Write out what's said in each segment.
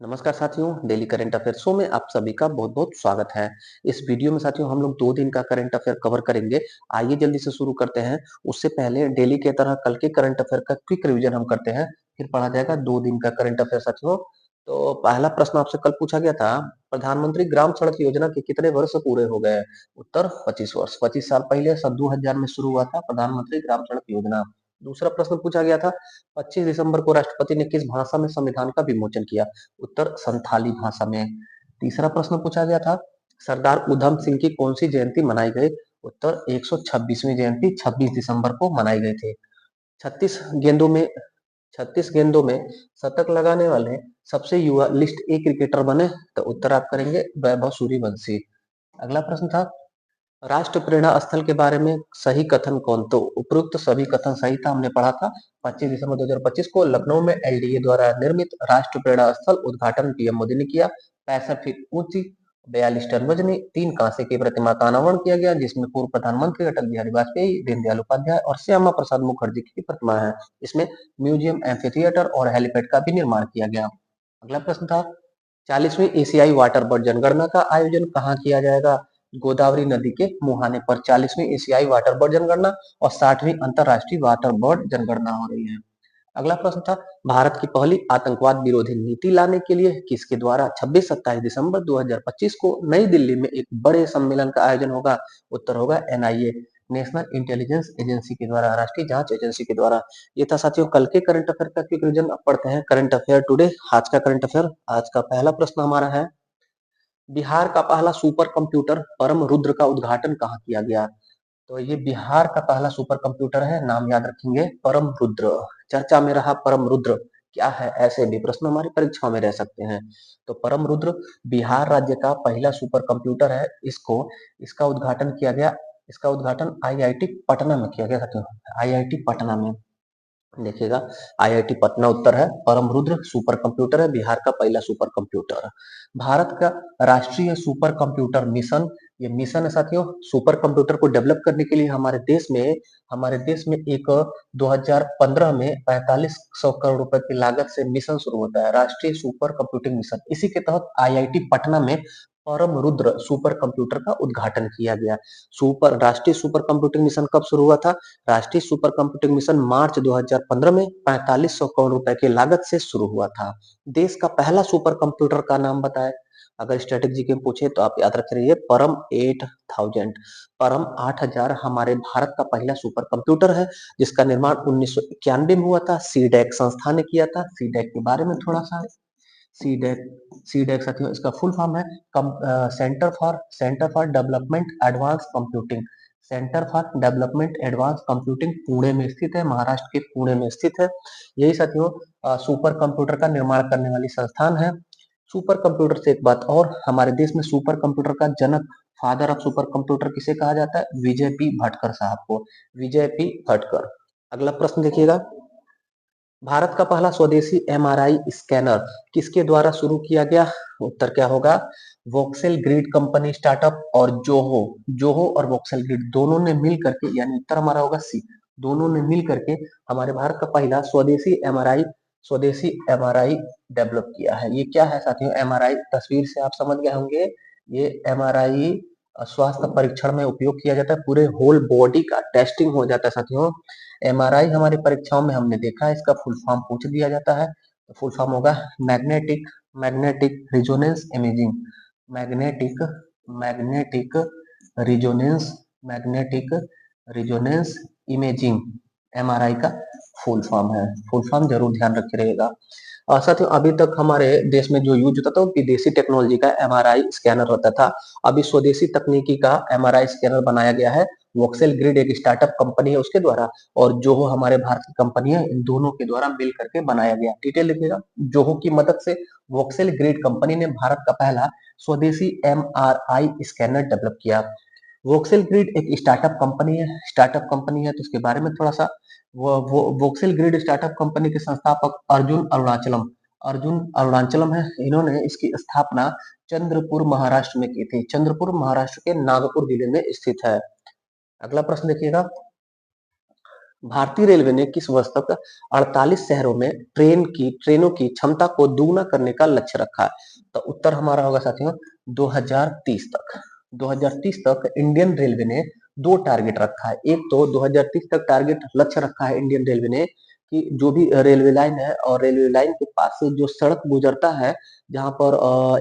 नमस्कार साथियों, daily current affair show में आप सभी का बहुत-बहुत स्वागत है। इस वीडियो में साथियों हम लोग 2 दिन का करंट अफेयर कवर करेंगे। आइए जल्दी से शुरू करते हैं। उससे पहले डेली की तरह कल के करंट अफेयर का क्विक रिवीजन हम करते हैं, फिर पढ़ा जाएगा 2 दिन का करंट अफेयर साथियों। तो पहला प्रश्न आपसे कल पूछा गया था, प्रधानमंत्री ग्राम सड़क योजना के कितने वर्ष पूरे हो गए? उत्तर 25 वर्ष। 25 साल पहले सन 2000 में शुरू हुआ था प्रधानमंत्री ग्राम सड़क योजना। दूसरा प्रश्न पूछा गया था, 25 दिसंबर को राष्ट्रपति ने किस भाषा में संविधान का विमोचन किया? उत्तर संथाली भाषा में। तीसरा प्रश्न पूछा गया था, सरदार उधम सिंह की कौन सी जयंती मनाई गई? उत्तर 126वीं जयंती 26 दिसंबर को मनाई गई थी। 36 गेंदों में 36 गेंदों में शतक लगाने वाले सबसे युवा लिस्ट ए क्रिकेटर बने? तो उत्तर आप करेंगे वैभव सूर्यवंशी। अगला प्रश्न था, राष्ट्र प्रेरणा स्थल के बारे में सही कथन कौन? तो उपरोक्त सभी कथन सही था, हमने पढ़ा था। 25 दिसंबर 2025 को लखनऊ में एलडीए द्वारा निर्मित राष्ट्र प्रेरणा स्थल उद्घाटन पीएम मोदी ने किया। 65 फीट ऊंची, 42 टन वजनी 3 कांसे की प्रतिमा का अनावरण किया गया, जिसमें पूर्व प्रधानमंत्री अटल बिहारी वाजपेयी, दीनदयाल उपाध्याय और श्यामा प्रसाद मुखर्जी की प्रतिमा है। इसमें म्यूजियम, एम्फी थिएटर और हेलीपैड का भी निर्माण किया गया। अगला प्रश्न था, 40वीं एशियाई वाटर बर्ड जनगणना का आयोजन कहाँ किया जाएगा? गोदावरी नदी के मुहाने पर 40वीं एशियाई वाटर बर्ड जनगणना और 60वीं अंतरराष्ट्रीय वाटर बर्ड जनगणना हो रही है। अगला प्रश्न था, भारत की पहली आतंकवाद विरोधी नीति लाने के लिए किसके द्वारा 26-27 दिसंबर 2025 को नई दिल्ली में एक बड़े सम्मेलन का आयोजन होगा? उत्तर होगा एनआईए, नेशनल इंटेलिजेंस एजेंसी के द्वारा, राष्ट्रीय जांच एजेंसी के द्वारा। ये था साथियों कल के करंट अफेयर का क्विक रिवीजन। अब पढ़ते हैं करंट अफेयर टुडे, आज का करंट अफेयर। आज का पहला प्रश्न हमारा है, बिहार का पहला सुपर कंप्यूटर परम रुद्र का उद्घाटन कहाँ किया गया? तो ये बिहार का पहला सुपर कंप्यूटर है, नाम याद रखेंगे परम रुद्र। चर्चा में रहा परम रुद्र क्या है, ऐसे भी प्रश्न हमारी परीक्षाओं में रह सकते हैं। तो परम रुद्र बिहार राज्य का पहला सुपर कंप्यूटर है। इसका उद्घाटन किया गया, इसका उद्घाटन आईआईटी पटना में किया गया था। आईआईटी पटना में देखिएगा, आईआईटी पटना उत्तर है। परम रुद्र सुपर कंप्यूटर है, बिहार का पहला सुपर कंप्यूटर। भारत का राष्ट्रीय सुपर कंप्यूटर मिशन, ये मिशन है साथियों। सुपर कंप्यूटर को डेवलप करने के लिए हमारे देश में एक 2015 में 4500 करोड़ रुपए की लागत से मिशन शुरू होता है, राष्ट्रीय सुपर कंप्यूटिंग मिशन। इसी के तहत आईआईटी पटना में परम रुद्र सुपर कंप्यूटर का उद्घाटन किया गया। राष्ट्रीय सुपर कंप्यूटिंग मिशन कब शुरू हुआ था? राष्ट्रीय सुपर कंप्यूटिंग मिशन मार्च 2015 में 4500 करोड़ रुपए की लागत से शुरू हुआ था। देश का पहला सुपर कंप्यूटर का नाम बताएं। अगर स्ट्रेटेजी के पूछे तो आप याद रख रहिए परम 8000। परम 8000 हमारे भारत का पहला सुपर कंप्यूटर है, जिसका निर्माण 1991 में हुआ था। सीडैक संस्था ने किया था। सीडैक के बारे में थोड़ा सा, सीडैक सीडैक साथियों इसका फुल फॉर्म है centre for development advance computing. Centre for development advance computing Pune में स्थित है, महाराष्ट्र के पुणे में स्थित है। यही साथियों सुपर कंप्यूटर का निर्माण करने वाली संस्थान है। सुपर कंप्यूटर से एक बात और, हमारे देश में सुपर कंप्यूटर का जनक, फादर ऑफ सुपर कंप्यूटर किसे कहा जाता है? विजय पी भटकर साहब को, विजय पी भटकर। अगला प्रश्न देखिएगा, भारत का पहला स्वदेशी एमआरआई स्कैनर किसके द्वारा शुरू किया गया? उत्तर क्या होगा? वोक्सेल ग्रिड कंपनी स्टार्टअप और जोहो जोहो और वोक्सेल ग्रिड दोनों ने मिल करके, यानी उत्तर हमारा होगा सी, दोनों ने मिल करके हमारे भारत का पहला स्वदेशी एमआरआई डेवलप किया है। ये क्या है साथियों? एमआरआई तस्वीर से आप समझ गए होंगे। ये एमआरआई स्वास्थ्य परीक्षण में उपयोग किया जाता है, पूरे होल बॉडी का टेस्टिंग हो जाता है साथियों। एमआरआई हमारी परीक्षाओं में हमने देखा है, इसका फुल फॉर्म पूछ दिया जाता है। तो फुल फॉर्म होगा magnetic magnetic resonance imaging. Magnetic magnetic resonance magnetic resonance imaging MRI का फुल फॉर्म है। फुल फॉर्म जरूर ध्यान रखे रहेगा। और साथियों अभी तक हमारे देश में जो यूज होता था वो विदेशी टेक्नोलॉजी का एमआरआई स्कैनर होता था। अभी स्वदेशी तकनीकी का एमआरआई स्कैनर बनाया गया है। वोक्सेल ग्रिड एक स्टार्टअप कंपनी है उसके द्वारा, और जोहो हमारे भारत की कंपनी है, इन दोनों के द्वारा मिल करके बनाया गया। डिटेल लिखिएगा, जोहो की मदद से वोक्सेल ग्रिड कंपनी ने भारत का पहला स्वदेशी एमआरआई स्कैनर डेवलप किया। वोक्सेल ग्रिड एक स्टार्टअप कंपनी है तो इसके बारे में थोड़ा सा, वो वोक्सेल ग्रिड स्टार्टअप कंपनी के संस्थापक अर्जुन अरुणाचलम है। इन्होंने इसकी स्थापना चंद्रपुर महाराष्ट्र में की थी। चंद्रपुर महाराष्ट्र के नागपुर जिले में स्थित है। अगला प्रश्न देखिएगा, भारतीय रेलवे ने किस वर्ष तक 48 शहरों में ट्रेनों की क्षमता को दोगुना करने का लक्ष्य रखा है? तो उत्तर हमारा होगा साथियों 2030 तक। 2030 तक इंडियन रेलवे ने दो टारगेट रखा है। एक तो 2030 तक टारगेट लक्ष्य रखा है इंडियन रेलवे ने कि जो भी रेलवे लाइन है और रेलवे लाइन के पास से जो सड़क गुजरता है, जहां पर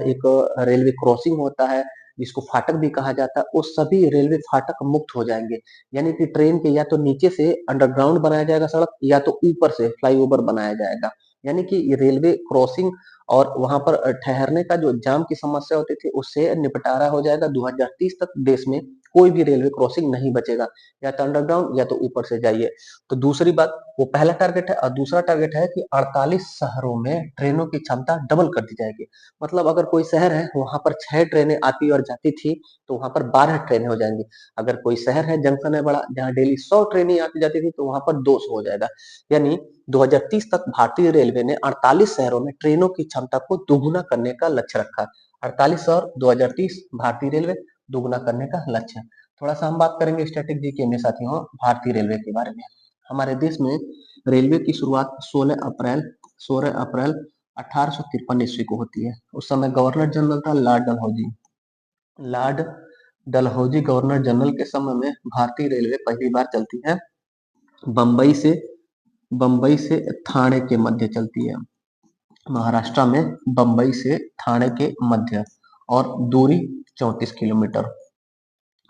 एक रेलवे क्रॉसिंग होता है, जिसको फाटक भी कहा जाता है, वो सभी रेलवे फाटक मुक्त हो जाएंगे। यानी कि ट्रेन के या तो नीचे से अंडरग्राउंड बनाया जाएगा सड़क, या तो ऊपर से फ्लाईओवर बनाया जाएगा। यानी कि ये रेलवे क्रॉसिंग और वहां पर ठहरने का जो जाम की समस्या होती थी, उससे निपटारा हो जाएगा। 2030 तक देश में कोई भी रेलवे क्रॉसिंग नहीं बचेगा, या तो अंडरग्राउंड या तो ऊपर से जाइए। तो दूसरी बात, वो पहला टारगेट है। और दूसरा टारगेट है कि 48 शहरों में ट्रेनों की क्षमता डबल कर दी जाएगी। मतलब अगर कोई शहर है वहां पर 6 ट्रेनें आती और जाती थी, तो वहां पर 12 ट्रेनें हो जाएंगी। अगर कोई शहर है, जंक्शन है बड़ा, जहां डेली 100 ट्रेनें आती जाती थी, तो वहां पर 200 हो जाएगा। यानी 2030 तक भारतीय रेलवे ने 48 शहरों में ट्रेनों की क्षमता को दोगुना करने का लक्ष्य रखा है। 48 और 2030 भारतीय रेलवे दोगुना करने का लक्ष्य। थोड़ा सा हम बात करेंगे स्टैटिक जीके में साथियों भारतीय रेलवे के बारे में। हमारे देश में रेलवे की शुरुआत 16 अप्रैल 1853 ईस्वी को होती है। उस समय गवर्नर जनरल था Lord Dalhousie. Lord Dalhousie governor general के समय में भारतीय रेलवे पहली बार चलती है। बम्बई से बम्बई से थाने के मध्य चलती है। महाराष्ट्र में बम्बई से थाने के मध्य, और दूरी 34 किलोमीटर।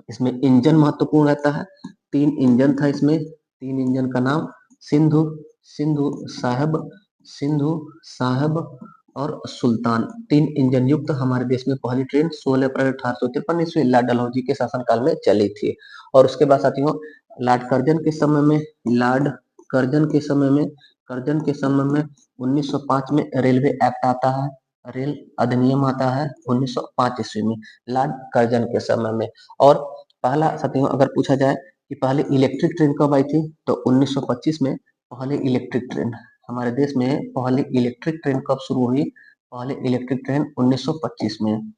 इसमें इंजन महत्वपूर्ण रहता है। 3 इंजन था इसमें। 3 इंजन का नाम सिंधु, सिंधु साहब, सिंधु साहब और सुल्तान। 3 इंजन युक्त हमारे देश में पहली ट्रेन 16 अप्रैल 1853 ईस्वी लॉर्ड डलहौजी के शासनकाल में चली थी। और उसके बाद साथियों लॉर्ड कर्जन के समय में लॉर्ड कर्जन के समय में कर्जन के समय में 1905 में रेलवे एक्ट आता है, रेल अधिनियम आता है 1905 ईस्वी में, लॉर्ड कर्जन के समय में। और पहला साथियों अगर पूछा जाए कि पहले इलेक्ट्रिक ट्रेन कब आई थी, तो 1925 में पहले इलेक्ट्रिक ट्रेन हमारे देश में पहले इलेक्ट्रिक ट्रेन कब शुरू हुई? पहले इलेक्ट्रिक ट्रेन 1925 में।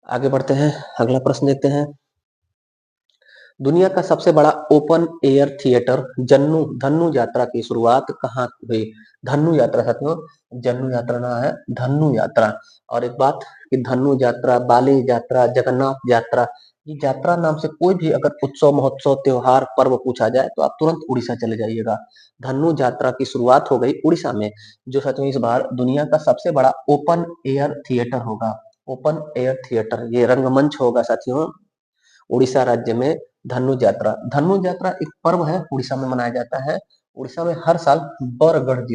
आगे बढ़ते हैं, अगला प्रश्न देखते हैं। दुनिया का सबसे बड़ा ओपन एयर थिएटर धन्नु यात्रा की शुरुआत कहाँ हुई? धन्नु यात्रा साथियों, जन्नु यात्रा ना है, धन्नु यात्रा। और एक बात कि धन्नु यात्रा, बाली यात्रा, जगन्नाथ यात्रा, ये यात्रा नाम से कोई भी अगर उत्सव, महोत्सव, त्योहार, पर्व पूछा जाए तो आप तुरंत उड़ीसा चले जाइएगा। धन्नु यात्रा की शुरुआत हो गई उड़ीसा में, जो साथियों इस बार दुनिया का सबसे बड़ा ओपन एयर थिएटर होगा। ओपन एयर थिएटर, ये रंगमंच होगा साथियों उड़ीसा राज्य में। धनु यात्रा एक पर्व है, उड़ीसा में मनाया जाता है। उड़ीसा में हर साल बरगढ़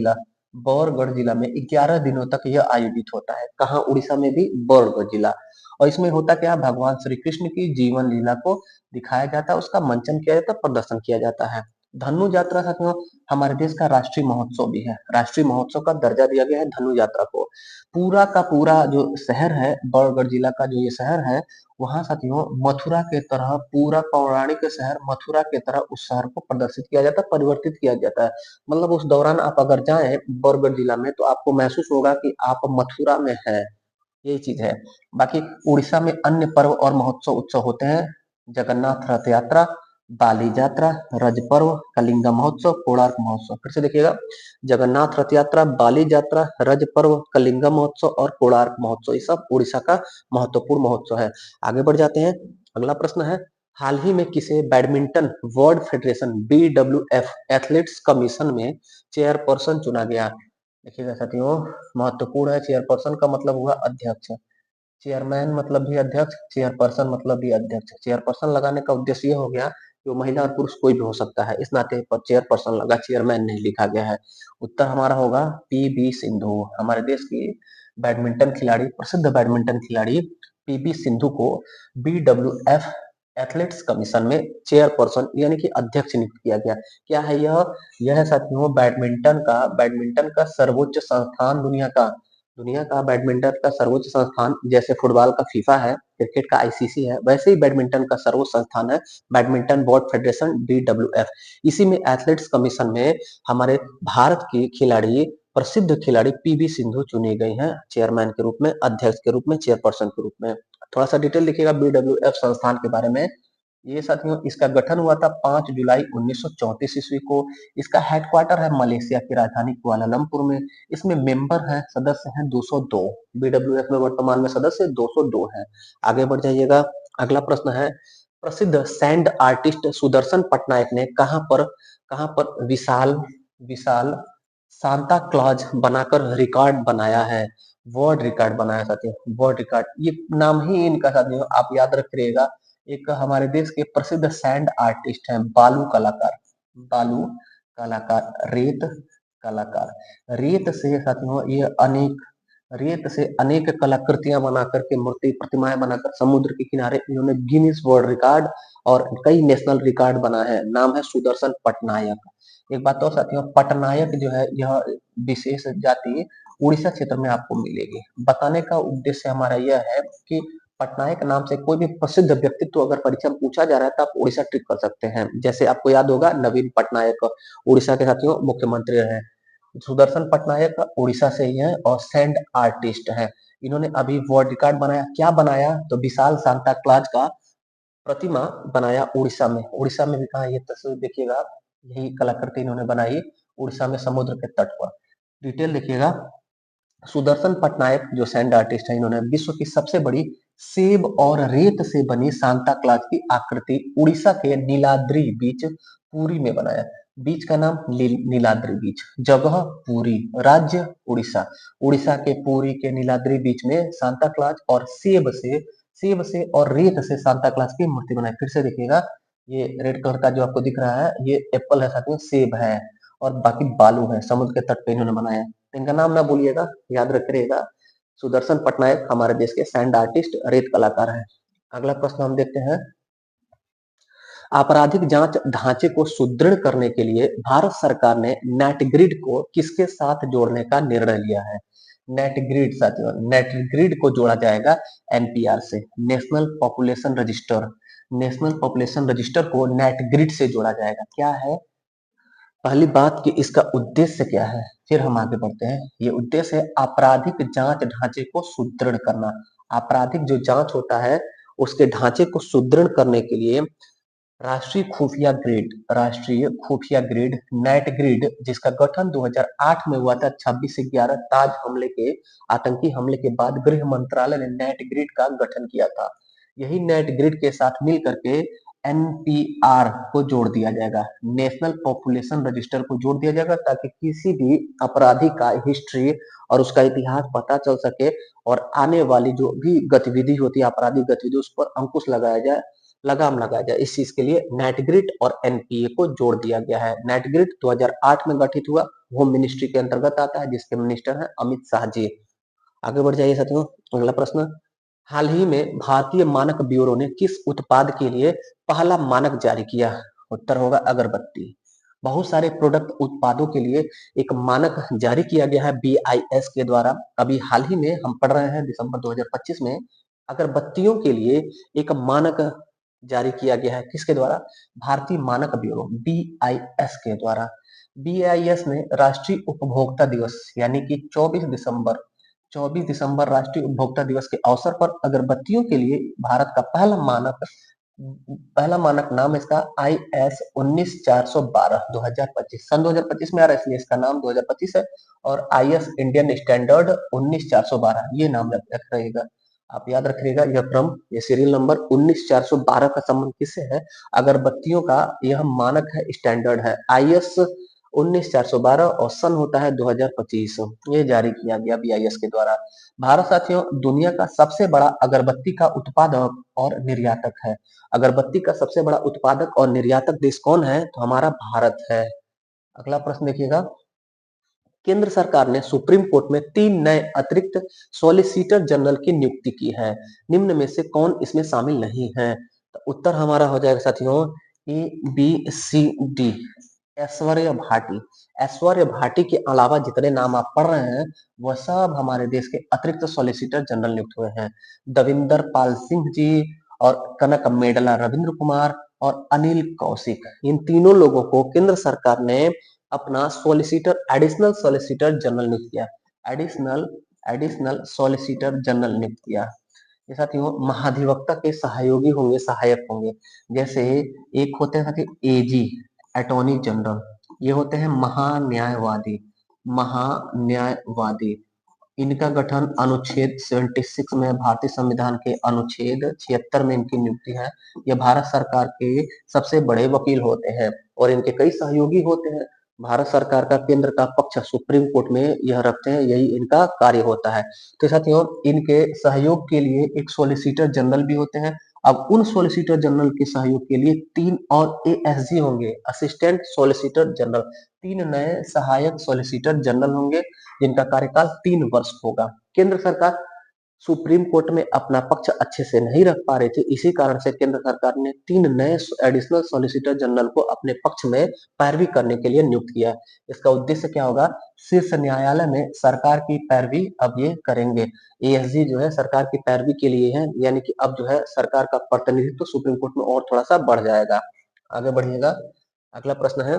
जिला में 11 दिनों तक यह आयोजित होता है। कहाँ? उड़ीसा में भी बरगढ़ जिला। और इसमें होता क्या है, भगवान श्री कृष्ण की जीवन लीला को दिखाया जाता है, उसका मंचन किया जाता है, प्रदर्शन किया जाता है। धनु यात्रा साथियों हमारे देश का राष्ट्रीय महोत्सव भी है। राष्ट्रीय महोत्सव का दर्जा दिया गया है धनु यात्रा को। पूरा का पूरा जो शहर है, बरगढ़ जिला का जो ये शहर है, वहां साथियों मथुरा के तरह, पूरा पौराणिक शहर मथुरा के तरह उस शहर को प्रदर्शित किया जाता है, परिवर्तित किया जाता है। मतलब उस दौरान आप अगर जाएं बरगढ़ जिला में, तो आपको महसूस होगा कि आप मथुरा में हैं। यही चीज है। बाकी उड़ीसा में अन्य पर्व और महोत्सव उत्सव होते हैं। जगन्नाथ रथ यात्रा, बाली यात्रा, रज पर्व, कलिंगा महोत्सव, कोणार्क महोत्सव। फिर से देखिएगा, जगन्नाथ रथ यात्रा, बाली यात्रा, रज पर्व, कलिंगा महोत्सव और कोणार्क महोत्सव, ये सब उड़ीसा का महत्वपूर्ण महोत्सव है। आगे बढ़ जाते हैं, अगला प्रश्न है, हाल ही में किसे badminton world federation BWF athletics commission में चेयरपर्सन चुना गया? देखिएगा साथियों, महत्वपूर्ण है। चेयरपर्सन का मतलब हुआ अध्यक्ष, चेयरमैन मतलब भी अध्यक्ष, चेयरपर्सन मतलब भी अध्यक्ष। चेयरपर्सन लगाने का उद्देश्य ये हो गया कि वो महिला और पुरुष कोई भी हो सकता है, इस नाते पर चेयरपर्सन लगा, चेयरमैन नहीं लिखा गया है। उत्तर हमारा होगा PB सिंधु। हमारे देश की बैडमिंटन खिलाड़ी, प्रसिद्ध बैडमिंटन खिलाड़ी PB सिंधु को BWF एथलेटिक्स कमीशन में चेयरपर्सन यानी कि अध्यक्ष नियुक्त किया गया। क्या है यह है साथियों बैडमिंटन का सर्वोच्च संस्थान, दुनिया का बैडमिंटन का सर्वोच्च संस्थान। जैसे फुटबॉल का फीफा है, क्रिकेट का ICC है, वैसे ही बैडमिंटन का सर्वोच्च संस्थान है बैडमिंटन बोर्ड फेडरेशन BWF। इसी में एथलेटिक्स कमीशन में हमारे भारत की खिलाड़ी, प्रसिद्ध खिलाड़ी PB सिंधु चुनी गई हैं चेयरमैन के रूप में, अध्यक्ष के रूप में, चेयरपर्सन के रूप में। थोड़ा सा डिटेल लिखिएगा BWF संस्थान के बारे में। ये साथियों इसका गठन हुआ था 5 जुलाई 1934 ईस्वी को। इसका हेडक्वार्टर है मलेशिया की राजधानी कुआलालंपुर में। इसमें मेंबर हैं, सदस्य हैं 202। बीडब्ल्यूएफ में वर्तमान में सदस्य 202 हैं। आगे बढ़ जाइएगा। अगला प्रश्न है, प्रसिद्ध सैंड आर्टिस्ट सुदर्शन पटनायक ने कहां पर विशाल विशाल सांता क्लॉज बनाकर रिकॉर्ड बनाया है? वर्ल्ड रिकॉर्ड बनाया साथियों, वर्ल्ड रिकॉर्ड। ये नाम ही इनका साथियों आप याद रखिएगा। एक हमारे देश के प्रसिद्ध सैंड आर्टिस्ट हैं, बालू कलाकार। बालू कलाकार, रेत कलाकार। रेत से अनेक कलाकृतियां बना करके, मूर्ति प्रतिमाएं बनाकर समुद्र के किनारे इन्होंने गिनीज वर्ल्ड रिकॉर्ड और कई नेशनल रिकॉर्ड बना है। नाम है सुदर्शन पटनायक। एक बात और साथियों, पटनायक जो है यह विशेष जाति उड़ीसा क्षेत्र में आपको मिलेगी। बताने का उद्देश्य हमारा यह है कि पटनायक नाम से कोई भी प्रसिद्ध व्यक्तित्व अगर परीक्षा में पूछा जा रहा है तो आप उड़ीसा ट्रिक कर सकते हैं। जैसे आपको याद होगा नवीन पटनायक उड़ीसा के साथियों मुख्यमंत्री रहे। सुदर्शन पटनायक उड़ीसा से ही है और सैंड आर्टिस्ट है। इन्होंने अभी वर्ल्ड रिकॉर्ड बनाया। क्या बनाया? तो विशाल सांता क्लॉज का प्रतिमा बनाया उड़ीसा में। उड़ीसा में भी कहा, ये तस्वीर देखिएगा, यही कलाकृति इन्होंने बनाई उड़ीसा में समुद्र के तट पर। डिटेल देखिएगा। सुदर्शन पटनायक जो सैंड आर्टिस्ट है, इन्होंने विश्व की सबसे बड़ी सेब और रेत से बनी सांता क्लॉज की आकृति उड़ीसा के नीलाद्रि बीच पुरी में बनाया। बीच का नाम नीलाद्रि बीच, जगह पुरी, राज्य उड़ीसा। उड़ीसा के पुरी के नीलाद्रि बीच में सांता क्लॉज और सेब से और रेत से सांता क्लॉज की मूर्ति बनाई। फिर से देखिएगा, ये रेड कलर का जो आपको दिख रहा है ये एप्पल है साथियों, सेब है और बाकी बालू है। समुद्र के तट पे इन्होंने बनाया। इनका नाम ना भूलिएगा, याद रखिएगा। सुदर्शन पटनायक हमारे देश के सैंड आर्टिस्ट, रेत कलाकार हैं। अगला प्रश्न हम देखते हैं। आपराधिक जांच ढांचे को सुदृढ़ करने के लिए भारत सरकार ने नेटग्रिड को किसके साथ जोड़ने का निर्णय लिया है? नेटग्रिड साथियों, नेटग्रिड को जोड़ा जाएगा एनपीआर से, national population register. National population register को नेटग्रिड से जोड़ा जाएगा। क्या है पहली बात कि इसका उद्देश्य क्या है, फिर हम आगे बढ़ते हैं। ये उद्देश्य है आपराधिक जांच ढांचे को सुदृढ़ करना। आपराधिक जो जांच होता है उसके ढांचे को सुदृढ़ करने के लिए राष्ट्रीय खुफिया ग्रिड नेट ग्रिड, जिसका गठन 2008 में हुआ था 26 से 11 ताज हमले के आतंकी हमले के बाद गृह मंत्रालय ने नेट ग्रिड का गठन किया था। यही नेट ग्रिड के साथ मिल करके एनपीआर को जोड़ दिया जाएगा, नेशनल पॉपुलेशन रजिस्टर को जोड़ दिया जाएगा, ताकि किसी भी अपराधी का हिस्ट्री और उसका इतिहास पता चल सके और आने वाली जो भी गतिविधि होती है, आपराधिक गतिविधि, उस पर अंकुश लगाया जाए, लगाम लगाया जाए। इस चीज के लिए नेटग्रिड और एनपीए को जोड़ दिया गया है। नेटग्रिड 2008 में गठित हुआ, होम मिनिस्ट्री के अंतर्गत आता है, जिसके मिनिस्टर हैं अमित शाह जी। आगे बढ़ जाइए साथियों। अगला प्रश्न, हाल ही में भारतीय मानक ब्यूरो ने किस उत्पाद के लिए पहला मानक जारी किया? उत्तर होगा अगरबत्ती। बहुत सारे प्रोडक्ट उत्पादों के लिए एक मानक जारी किया गया है बीआईएस के द्वारा। अभी हाल ही में हम पढ़ रहे हैं दिसंबर 2025 में अगरबत्तियों के लिए एक मानक जारी किया गया है। किसके द्वारा? भारतीय मानक ब्यूरो बीआईएस के द्वारा। बीआईएस ने राष्ट्रीय उपभोक्ता दिवस यानी कि 24 दिसंबर राष्ट्रीय उपभोक्ता दिवस के अवसर पर अगरबत्तियों के लिए भारत का पहला मानक नाम इसका IS 19412 2025 सन 2025 में आ रहा है, इसलिए इसका नाम 2025 है। और IS इंडियन स्टैंडर्ड 19412 ये नाम रख रहेगा। आप याद रखिएगा यह क्रम, ये सीरियल नंबर 19412 का संबंध किससे है? अगरबत्तियों का यह मानक है, स्टैंडर्ड है IS 19412 और सन होता है 2025। ये जारी किया गया बीआईएस के द्वारा। भारत साथियों दुनिया का सबसे बड़ा अगरबत्ती का उत्पादक और निर्यातक है। अगरबत्ती का सबसे बड़ा उत्पादक और निर्यातक देश कौन है? तो हमारा भारत है। अगला प्रश्न देखिएगा। केंद्र सरकार ने सुप्रीम कोर्ट में 3 नए अतिरिक्त सॉलिसिटर जनरल की नियुक्ति की है। निम्न में से कौन इसमें शामिल नहीं है? तो उत्तर हमारा हो जाएगा साथियों ABCD। ऐश्वर्य भाटी। ऐश्वर्य भाटी के अलावा जितने नाम आप पढ़ रहे हैं वह सब हमारे देश के अतिरिक्त सॉलिसिटर जनरल नियुक्त हुए हैं। दविंदर पाल सिंह जी और कनक मेडला रविंद्र कुमार और अनिल कौशिक, इन तीनों लोगों को केंद्र सरकार ने अपना एडिशनल सॉलिसिटर जनरल नियुक्त किया। एडिशनल सॉलिसिटर जनरल नियुक्त किया। ये साथियों महाधिवक्ता के सहयोगी होंगे, सहायक होंगे। जैसे एक होते हैं साथी एजी, अटॉर्नी जनरल, ये होते हैं महान्यायवादी, महान्यायवादी। इनका गठन अनुच्छेद 76 में, भारतीय संविधान के अनुच्छेद 76 में इनकी नियुक्ति है। ये भारत सरकार के सबसे बड़े वकील होते हैं और इनके कई सहयोगी होते हैं। भारत सरकार का केंद्र का पक्ष सुप्रीम कोर्ट में यह रखते हैं, यही इनका कार्य होता है। तो साथियों इनके सहयोग के लिए एक सॉलिसिटर जनरल भी होते हैं। अब उन सॉलिसिटर जनरल के सहयोग के लिए 3 और एएसजी होंगे, असिस्टेंट सॉलिसिटर जनरल। 3 नए सहायक सॉलिसिटर जनरल होंगे जिनका कार्यकाल 3 वर्ष होगा। केंद्र सरकार सुप्रीम कोर्ट में अपना पक्ष अच्छे से नहीं रख पा रही थी, इसी कारण से केंद्र सरकार ने 3 नए एडिशनल सॉलिसिटर जनरल को अपने पक्ष में पैरवी करने के लिए नियुक्त किया। इसका उद्देश्य क्या होगा? शीर्ष न्यायालय में सरकार की पैरवी अब ये करेंगे। एएसजी जो है सरकार की पैरवी के लिए है, यानी कि अब जो है सरकार का प्रतिनिधित्व सुप्रीम कोर्ट में और थोड़ा सा बढ़ जाएगा। आगे बढ़िएगा। अगला प्रश्न है,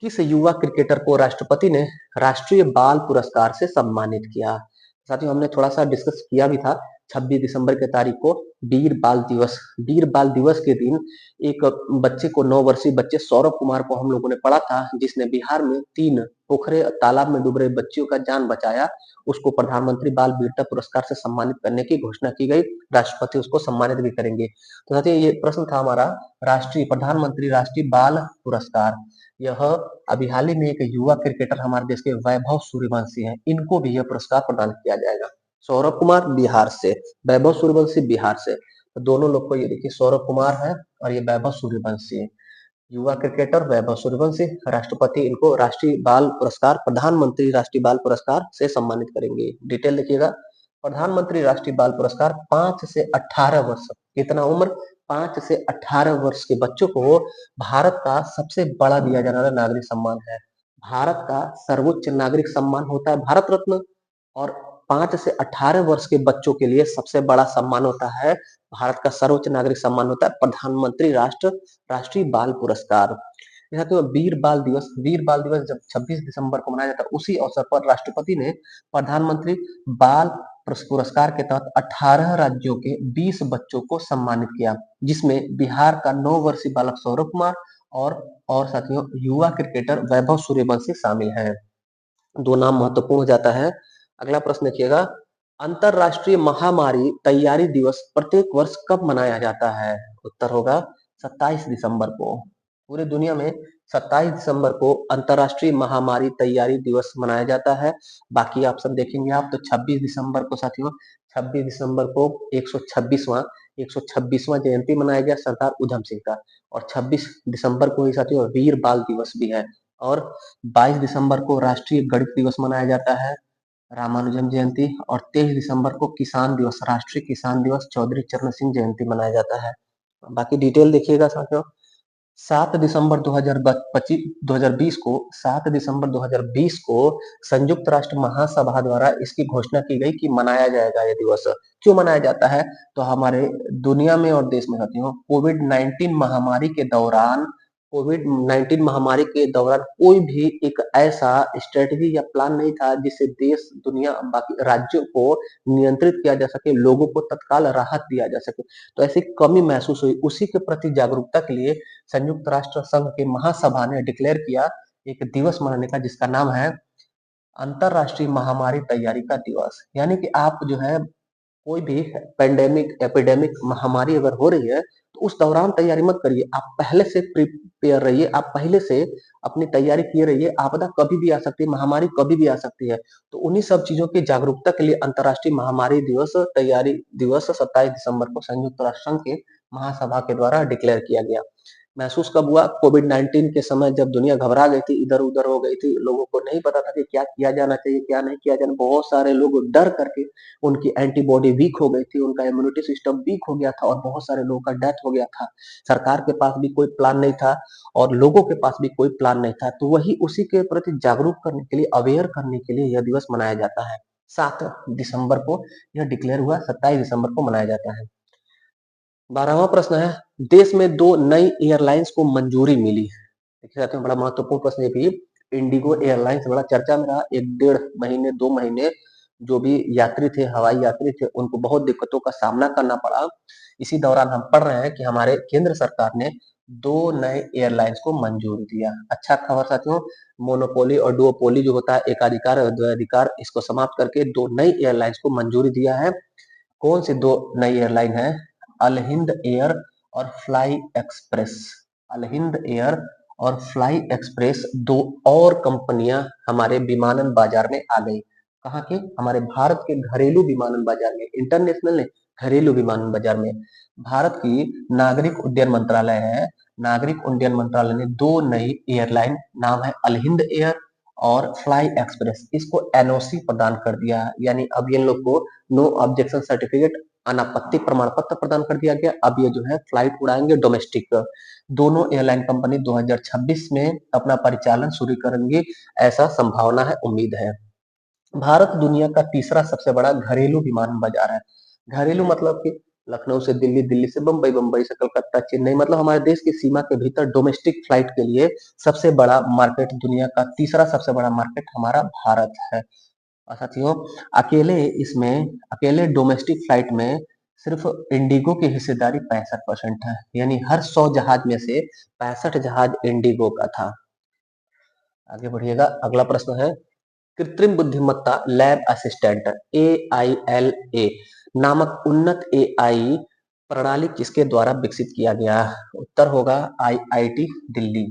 किस युवा क्रिकेटर को राष्ट्रपति ने राष्ट्रीय बाल पुरस्कार से सम्मानित किया? साथियों हमने थोड़ा सा डिस्कस किया भी था। 26 दिसंबर के तारीख को वीर बाल दिवस के दिन एक बच्चे को 9 वर्षीय बच्चे सौरभ कुमार को हम लोगों ने पढ़ा था, जिसने बिहार में 3 पोखरे तालाब में डूब रहे बच्चियों का जान बचाया। उसको प्रधानमंत्री बाल वीरता पुरस्कार से सम्मानित करने की घोषणा की गई। राष्ट्रपति उसको सम्मानित भी करेंगे। तो साथियों ये प्रश्न था हमारा प्रधानमंत्री राष्ट्रीय बाल पुरस्कार। यह अभी हाल ही में एक युवा क्रिकेटर हमारे देश के वैभव सूर्यवंशी हैं, इनको भी यह पुरस्कार प्रदान किया जाएगा। सौरभ कुमार बिहार से, वैभव सूर्यवंशी बिहार से। तो दोनों लोग को ये देखिए, सौरभ कुमार है और ये वैभव सूर्यवंशी है। युवा क्रिकेटर वैभव सूर्यवंशी, राष्ट्रपति इनको राष्ट्रीय बाल पुरस्कार, प्रधानमंत्री राष्ट्रीय बाल पुरस्कार से सम्मानित करेंगे। डिटेल देखिएगा। प्रधानमंत्री राष्ट्रीय बाल पुरस्कार 5 से 18 वर्ष, कितना उम्र? 5 से 18 वर्ष के बच्चों को भारत का सबसे बड़ा दिया जाने वाला नागरिक सम्मान है। भारत का सर्वोच्च नागरिक सम्मान होता है भारत रत्न, और 5 से 18 वर्ष के बच्चों के लिए सबसे बड़ा सम्मान होता है, भारत का सर्वोच्च नागरिक सम्मान होता है प्रधानमंत्री राष्ट्रीय बाल पुरस्कार। साथियों वीर बाल दिवस जब 26 दिसंबर को मनाया जाता है, उसी अवसर पर राष्ट्रपति ने प्रधानमंत्री बाल पुरस्कार के तहत 18 राज्यों के 20 बच्चों को सम्मानित किया, जिसमें बिहार का 9 वर्षीय बालक सौरभ कुमार और साथियों युवा क्रिकेटर वैभव सूर्यवंशी शामिल है। 2 नाम महत्वपूर्ण हो जाता है। अगला प्रश्न देखिएगा। अंतरराष्ट्रीय महामारी तैयारी दिवस प्रत्येक वर्ष कब मनाया जाता है? उत्तर होगा 27 दिसंबर को। पूरी दुनिया में 27 दिसंबर को अंतरराष्ट्रीय महामारी तैयारी दिवस मनाया जाता है। बाकी ऑप्शन देखेंगे आप तो 26 दिसंबर को साथियों, 26 दिसंबर को 126वां जयंती मनाया गया सरदार उधम सिंह का, और 26 दिसंबर को ही साथियों वीर बाल दिवस भी है। और 22 दिसंबर को राष्ट्रीय गणित दिवस मनाया जाता है, रामानुजन जयंती। और 23 दिसंबर को किसान दिवस, राष्ट्रीय किसान दिवस, चौधरी चरण सिंह जयंती मनाया जाता है। बाकी डिटेल देखिएगा साथियों। 7 दिसंबर 2020 को संयुक्त राष्ट्र महासभा द्वारा इसकी घोषणा की गई कि मनाया जाएगा ये दिवस। क्यों मनाया जाता है? तो हमारे दुनिया में और देश में साथियों कोविड 19 महामारी के दौरान कोई भी एक ऐसा स्ट्रेटजी या प्लान नहीं था जिससे देश, दुनिया, बाकी राज्यों को नियंत्रित किया जा सके, लोगों को तत्काल राहत दिया जा सके। तो ऐसी कमी महसूस हुई, उसी के प्रति जागरूकता के लिए संयुक्त राष्ट्र संघ के महासभा ने डिक्लेयर किया एक दिवस मनाने का, जिसका नाम है अंतरराष्ट्रीय महामारी तैयारी का दिवस। यानी कि आप जो है कोई भी एपिडेमिक महामारी अगर हो रही है तो उस दौरान तैयारी मत करिए, आप पहले से प्रिपेयर रहिए, आप पहले से अपनी तैयारी किए रहिए। आपदा कभी भी आ सकती है, महामारी कभी भी आ सकती है। तो उन्हीं सब चीजों की जागरूकता के लिए अंतरराष्ट्रीय महामारी दिवस तैयारी दिवस 27 दिसंबर को संयुक्त राष्ट्र संघ के महासभा के द्वारा डिक्लेयर किया गया। महसूस कब हुआ? कोविड-19 के समय जब दुनिया घबरा गई थी, इधर-उधर हो गई थी, लोगों को नहीं पता था कि क्या किया जाना चाहिए, क्या नहीं किया जाना। बहुत सारे लोग डर करके, उनकी एंटीबॉडी वीक हो गई थी, उनका इम्यूनिटी सिस्टम वीक हो गया था और बहुत सारे लोगों का डेथ हो गया था। सरकार के पास भी कोई प्लान नहीं था और लोगों के पास भी कोई प्लान नहीं था। तो वही उसी के प्रति जागरूक करने के लिए, अवेयर करने के लिए यह दिवस मनाया जाता है। 7 दिसंबर को यह डिक्लेयर हुआ, 27 दिसंबर को मनाया जाता है। 12वां प्रश्न है, देश में 2 नई एयरलाइंस को मंजूरी मिली। देखिए साथियों बड़ा महत्वपूर्ण प्रश्न है भी। इंडिगो एयरलाइंस बड़ा चर्चा में रहा, 1 डेढ़ महीने 2 महीने जो भी यात्री थे, हवाई यात्री थे, उनको बहुत दिक्कतों का सामना करना पड़ा। इसी दौरान हम पढ़ रहे हैं कि हमारे केंद्र सरकार ने 2 नए एयरलाइंस को मंजूरी दिया। अच्छा खबर साथियों, मोनोपोली और डुओपोली जो होता है, एकाधिकार और द्वैधाधिकार, इसको समाप्त करके 2 नई एयरलाइंस को मंजूरी दिया है। कौन सी 2 नई एयरलाइन है? अल हिंद एयर और फ्लाई एक्सप्रेस। अल हिंद एयर और फ्लाई एक्सप्रेस 2 और कंपनियां हमारे विमानन बाजार में आ गई। कहाँ के? हमारे भारत के घरेलू विमानन बाजार में, इंटरनेशनल नहीं, घरेलू विमानन बाजार में। भारत की नागरिक उड्डयन मंत्रालय है, नागरिक उड्डयन मंत्रालय ने 2 नई एयरलाइन, नाम है अल हिंद एयर और फ्लाई एक्सप्रेस, इसको एनओसी प्रदान कर दिया। यानी अब इन लोग को नो ऑब्जेक्शन सर्टिफिकेट, अनापत्ति प्रमाण पत्र प्रदान कर दिया गया। अब ये जो है फ्लाइट उड़ाएंगे डोमेस्टिक। दोनों एयरलाइन कंपनी 2026 में अपना परिचालन शुरू करेंगी, ऐसा संभावना है, उम्मीद है। भारत दुनिया का तीसरा सबसे बड़ा घरेलू विमान बाजार है। घरेलू मतलब कि लखनऊ से दिल्ली, दिल्ली से बम्बई, बम्बई से कलकत्ता, चेन्नई, मतलब हमारे देश की सीमा के भीतर डोमेस्टिक फ्लाइट के लिए सबसे बड़ा मार्केट, दुनिया का तीसरा सबसे बड़ा मार्केट हमारा भारत है। और साथियों, अकेले इसमें, अकेले डोमेस्टिक फ्लाइट में सिर्फ इंडिगो की हिस्सेदारी 65% है। यानी हर 100 जहाज में से 65 जहाज इंडिगो का था। आगे बढ़िएगा, अगला प्रश्न है, कृत्रिम बुद्धिमत्ता लैब असिस्टेंट AILA नामक उन्नत AI प्रणाली किसके द्वारा विकसित किया गया? उत्तर होगा IIT Delhi.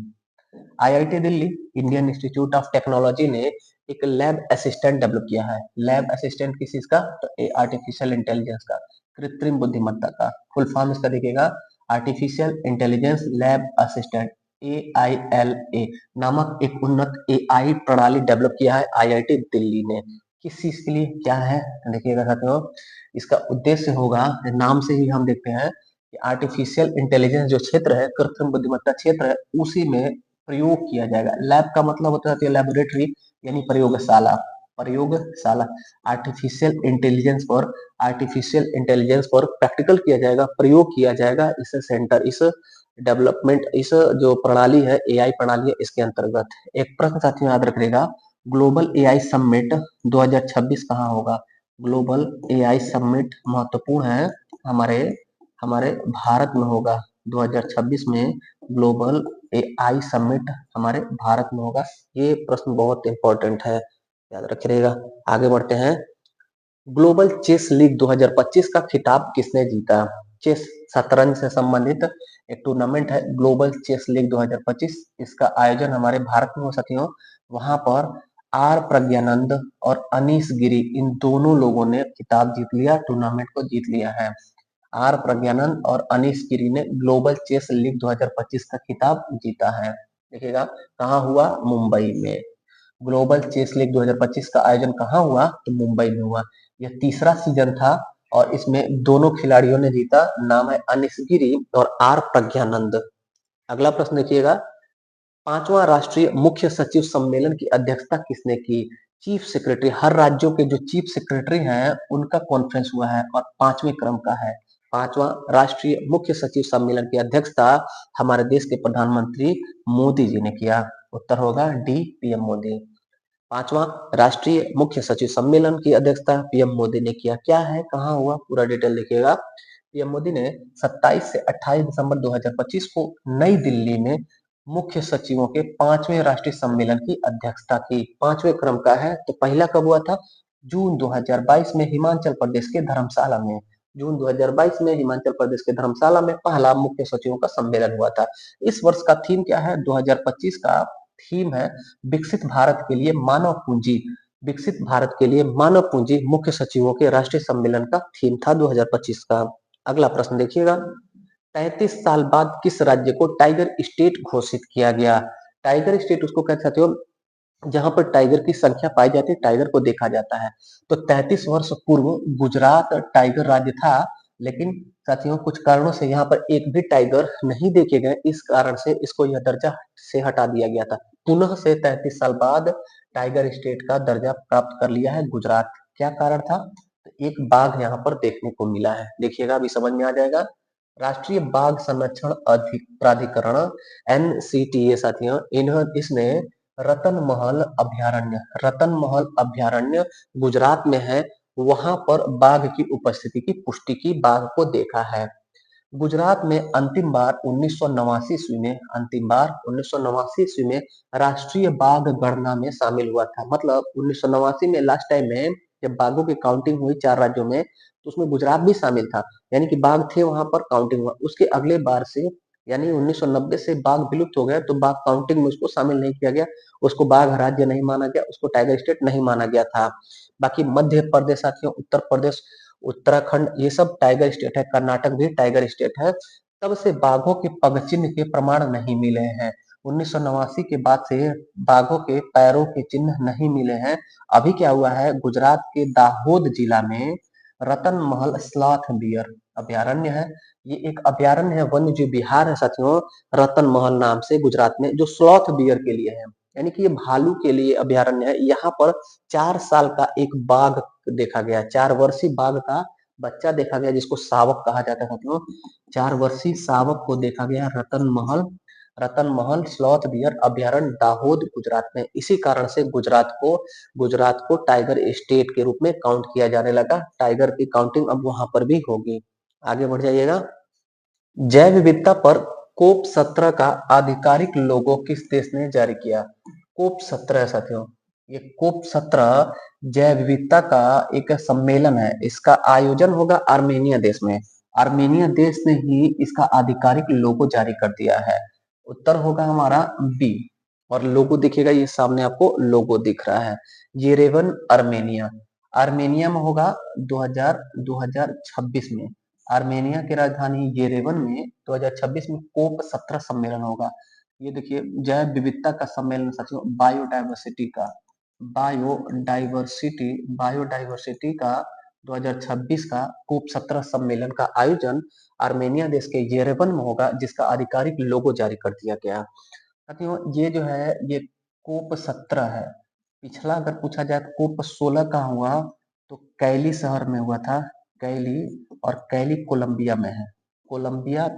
IIT Delhi, Indian institute of technology ने एक लैब असिस्टेंट डेवलप किया है। लैब असिस्टेंट किस चीज का? तो आर्टिफिशियल इंटेलिजेंस का, कृत्रिम बुद्धिमत्ता का। फुल फॉर्म इसका देखिएगा, artificial intelligence lab assistant, AILA नामक एक उन्नत AI प्रणाली डेवलप किया है IIT दिल्ली ने। किस चीज के लिए, क्या है? देखिएगा साथियों, इसका उद्देश्य होगा, नाम से ही हम देखते हैं कि आर्टिफिशियल इंटेलिजेंस जो क्षेत्र है, कृत्रिम बुद्धिमत्ता क्षेत्र है, उसी में प्रयोग किया जाएगा। लैब का मतलब होता है लेबोरेटरी, यानी प्रयोगशाला, प्रयोगशाला। आर्टिफिशियल इंटेलिजेंस पर प्रैक्टिकल किया जाएगा, प्रयोग किया जाएगा इस सेंटर, इस डेवलपमेंट, इस जो प्रणाली है, AI प्रणाली है, इसके अंतर्गत। एक प्रश्न साथियों याद रखिएगा, ग्लोबल AI समिट 2026 कहाँ होगा? ग्लोबल AI समिट महत्वपूर्ण है, हमारे हमारे भारत में होगा। 2026 में ग्लोबल AI समिट हमारे भारत में होगा। ये प्रश्न बहुत इंपॉर्टेंट है, याद रखिएगा। आगे बढ़ते हैं, ग्लोबल चेस लीग 2025 का खिताब किसने जीता? चेस, शतरंज से संबंधित एक टूर्नामेंट है, ग्लोबल चेस लीग 2025। इसका आयोजन हमारे भारत में हो सकियों। वहां पर आर प्रज्ञानंद और अनीश गिरी, इन दोनों लोगों ने खिताब जीत लिया, टूर्नामेंट को जीत लिया है। आर प्रज्ञानंद और अनीश गिरी ने ग्लोबल चेस लीग 2025 का खिताब जीता है। देखिएगा कहाँ हुआ? मुंबई में। ग्लोबल चेस लीग 2025 का आयोजन कहाँ हुआ? तो मुंबई में हुआ। यह तीसरा सीजन था और इसमें दोनों खिलाड़ियों ने जीता, नाम है अनिश गिरी और आर प्रज्ञानंद। अगला प्रश्न देखिएगा, 5वां राष्ट्रीय मुख्य सचिव सम्मेलन की अध्यक्षता किसने की? चीफ सेक्रेटरी, हर राज्यों के जो चीफ सेक्रेटरी हैं उनका कॉन्फ्रेंस हुआ है और 5वें क्रम का है। 5वां राष्ट्रीय मुख्य सचिव सम्मेलन की अध्यक्षता हमारे देश के प्रधानमंत्री मोदी जी ने किया। उत्तर होगा डी, PM मोदी। 5वां राष्ट्रीय मुख्य सचिव सम्मेलन की अध्यक्षता PM मोदी ने किया। क्या है, कहाँ हुआ, पूरा डिटेल देखिएगा। PM मोदी ने 27 से 28 दिसंबर 2025 को नई दिल्ली में मुख्य सचिवों के 5वें राष्ट्रीय सम्मेलन की अध्यक्षता की। 5वें क्रम का है, तो पहला कब हुआ था? जून 2022 में हिमाचल प्रदेश के धर्मशाला में। जून 2022 में हिमाचल प्रदेश के धर्मशाला में पहला मुख्य सचिवों का सम्मेलन हुआ था। इस वर्ष का थीम क्या है? 2025 का थीम है विकसित भारत के लिए मानव पूंजी। विकसित भारत के लिए मानव पूंजी मुख्य सचिवों के राष्ट्रीय सम्मेलन का थीम था 2025 का। अगला प्रश्न देखिएगा, 33 साल बाद किस राज्य को टाइगर स्टेट घोषित किया गया? टाइगर स्टेट उसको कह सकते हो जहां पर टाइगर की संख्या पाई जाती है, टाइगर को देखा जाता है। तो 33 वर्ष पूर्व गुजरात टाइगर राज्य था, लेकिन साथियों कुछ कारणों से यहाँ पर एक भी टाइगर नहीं देखे गए, इस कारण से इसको यह दर्जा से हटा दिया गया था। पुनः से 33 साल बाद टाइगर स्टेट का दर्जा प्राप्त कर लिया है गुजरात। क्या कारण था? तो एक बाघ यहाँ पर देखने को मिला है, देखिएगा अभी समझ में आ जाएगा। राष्ट्रीय बाघ संरक्षण प्राधिकरण NCTA साथियों, इसने रतन महल अभयारण्य गुजरात में है। वहां पर बाघ की उपस्थिति की पुष्टि की, बाघ को देखा है। गुजरात में अंतिम बार 1989 ईस्वी में, राष्ट्रीय बाघ गणना में शामिल हुआ था। मतलब 1989 में लास्ट टाइम में जब बाघों की काउंटिंग हुई 4 राज्यों में, तो उसमें गुजरात भी शामिल था। यानी कि बाघ थे, वहां पर काउंटिंग हुआ। उसके अगले बार से यानी 1990 से बाघ विलुप्त हो गया, तो बाघ काउंटिंग में उसको शामिल नहीं किया गया। उसको बाघ राज्य नहीं माना गया, उसको टाइगर स्टेट नहीं माना गया था। बाकी मध्य प्रदेश साथियों, उत्तर प्रदेश, उत्तराखंड, ये सब टाइगर स्टेट है। कर्नाटक भी टाइगर स्टेट है। तब से बाघों के पगचिन्ह के प्रमाण नहीं मिले हैं। 1989 के बाद से बाघों के पैरों के चिन्ह नहीं मिले हैं। अभी क्या हुआ है, गुजरात के दाहोद जिला में रतन महल स्लॉथ बियर अभयारण्य है। ये एक अभयारण्य है, वन्य जीव विहार है साथियों, रतन महल नाम से, गुजरात में, जो स्लॉथ बियर के लिए है। यानी कि ये भालू के लिए अभयारण्य है। यहाँ पर 4 साल का एक बाघ देखा गया, 4 वर्षीय बाघ का बच्चा देखा गया, जिसको सावक कहा जाता है साथियों। 4 वर्षीय सावक को देखा गया रतन महल स्लॉथ बियर अभयारण्य, दाहोद, गुजरात में। इसी कारण से गुजरात को टाइगर स्टेट के रूप में काउंट किया जाने लगा। टाइगर की काउंटिंग अब वहां पर भी होगी। आगे बढ़ जाइएगा। जैव विविधता पर कोप 17 का आधिकारिक लोगो किस देश ने जारी किया? कोप 17 साथियों, ये कोप 17 जैव विविधता का एक सम्मेलन है। इसका आयोजन होगा आर्मेनिया देश में। आर्मेनिया देश ने ही इसका आधिकारिक लोगो जारी कर दिया है। उत्तर होगा हमारा बी। और लोगो दिखेगा, ये सामने आपको लोगो दिख रहा है, येरेवन आर्मेनिया। आर्मेनिया में होगा 2026 में। आर्मेनिया की राजधानी येरेवन में 2026 में कोप 17 सम्मेलन होगा। ये देखिए, जैव विविधता का सम्मेलन साथियों, बायोडाइवर्सिटी का 2026 का कोप 17 सम्मेलन का आयोजन आर्मेनिया देश के येरेवन में होगा, जिसका आधिकारिक लोगो जारी कर दिया गया। साथियों, ये जो है ये कोप 17 है। पिछला अगर पूछा जाए तो कोप 16 का हुआ, तो कैली शहर में हुआ था। कैली, और कैली कोलंबिया में है। कोलंबिया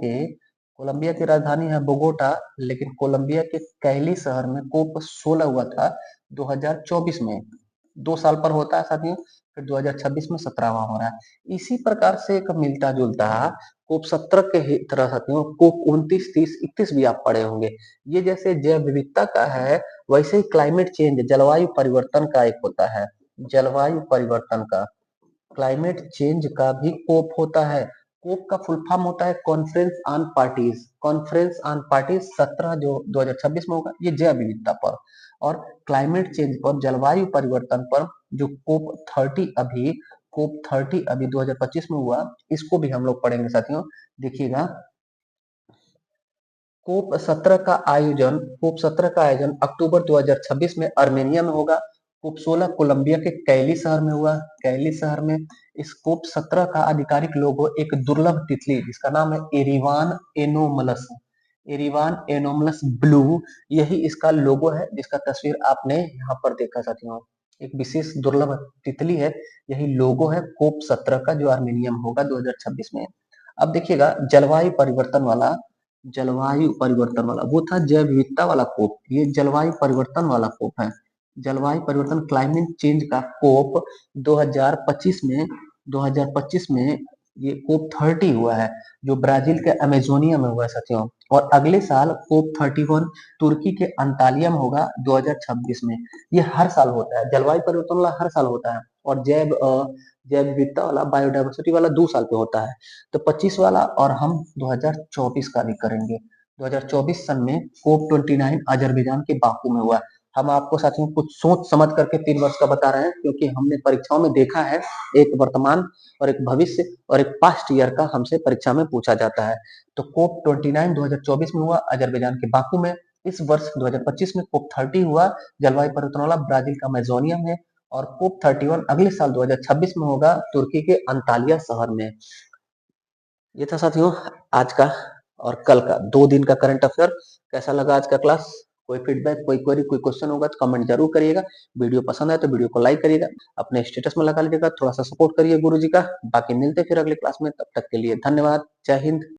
की राजधानी है बोगोटा, लेकिन कोलंबिया के कैली शहर में कोप 16 हुआ था 2024 में। 2 साल पर होता है साथियों, फिर 2026 में 17वां हो रहा है। इसी प्रकार से एक मिलता जुलता कोप 17 के ही तरह साथियों कोप 29, 30, 31 भी आप पढ़े होंगे। ये जैसे जैव विविधता का है, वैसे ही क्लाइमेट चेंज, जलवायु परिवर्तन का एक होता है। जलवायु परिवर्तन का, क्लाइमेट चेंज का भी कोप होता है। कोप का फुल फॉर्म होता है कॉन्फ्रेंस ऑन पार्टीज 17 जो 2026 में होगा, ये जैव विविधता पर। और क्लाइमेट चेंज पर, जलवायु परिवर्तन पर, जो कोप 30 अभी 2025 में हुआ, इसको भी हम लोग पढ़ेंगे साथियों। देखिएगा, कोप 17 का आयोजन अक्टूबर 2026 में आर्मेनिया में होगा। कोप 16 कोलंबिया के कैली शहर में हुआ। कैली शहर में इस कोप 17 का आधिकारिक लोगो एक दुर्लभ तितली, जिसका नाम है एरिवान एनोमलस ब्लू, यही इसका लोगो है, जिसका तस्वीर आपने यहाँ पर देखा साथियों। एक विशेष दुर्लभ तितली है, यही लोगो है कोप 17 का, जो आर्मेनिया में होगा 2026 में। अब देखिएगा, जलवायु परिवर्तन वाला वो था जैव विविधता वाला कोप, ये जलवायु परिवर्तन वाला कोप है। जलवायु परिवर्तन, क्लाइमेट चेंज का कोप 2025 में ये कोप 30 हुआ है, जो ब्राजील के अमेजोनिया में हुआ है साथियों। और अगले साल कोप 31 तुर्की के अंतालिया में होगा 2026 में। ये हर साल होता है, जलवायु परिवर्तन वाला हर साल होता है। और जैव विविधता वाला, बायोडाइवर्सिटी वाला 2 साल पे होता है। तो 25 वाला, और हम 2024 का भी करेंगे। 2024 सन में कोप 29 अजरबैजान के बाकू में हुआ। हम आपको साथियों कुछ सोच समझ करके 3 वर्ष का बता रहे हैं, क्योंकि हमने परीक्षाओं में देखा है, एक वर्तमान और एक भविष्य और एक पास्ट ईयर का हमसे परीक्षा में पूछा जाता है। तो कोप 29 2024 में हुआ अजरबैजान के बाकू में। इस वर्ष 2025 में कोप 30 हुआ, जलवायु परिवर्तन वाला, ब्राजील का अमेजोनिया में। और कोप 31 अगले साल 2026 में होगा तुर्की के अंतालिया शहर में। ये था साथियों आज का और कल का 2 दिन का करंट अफेयर। कैसा लगा आज का क्लास? कोई फीडबैक, कोई क्वेरी, कोई क्वेश्चन होगा तो कमेंट जरूर करिएगा। वीडियो पसंद आए तो वीडियो को लाइक करिएगा, अपने स्टेटस में लगा लीजिएगा, थोड़ा सा सपोर्ट करिए गुरु जी का। बाकी मिलते फिर अगले क्लास में, तब तक के लिए धन्यवाद। जय हिंद।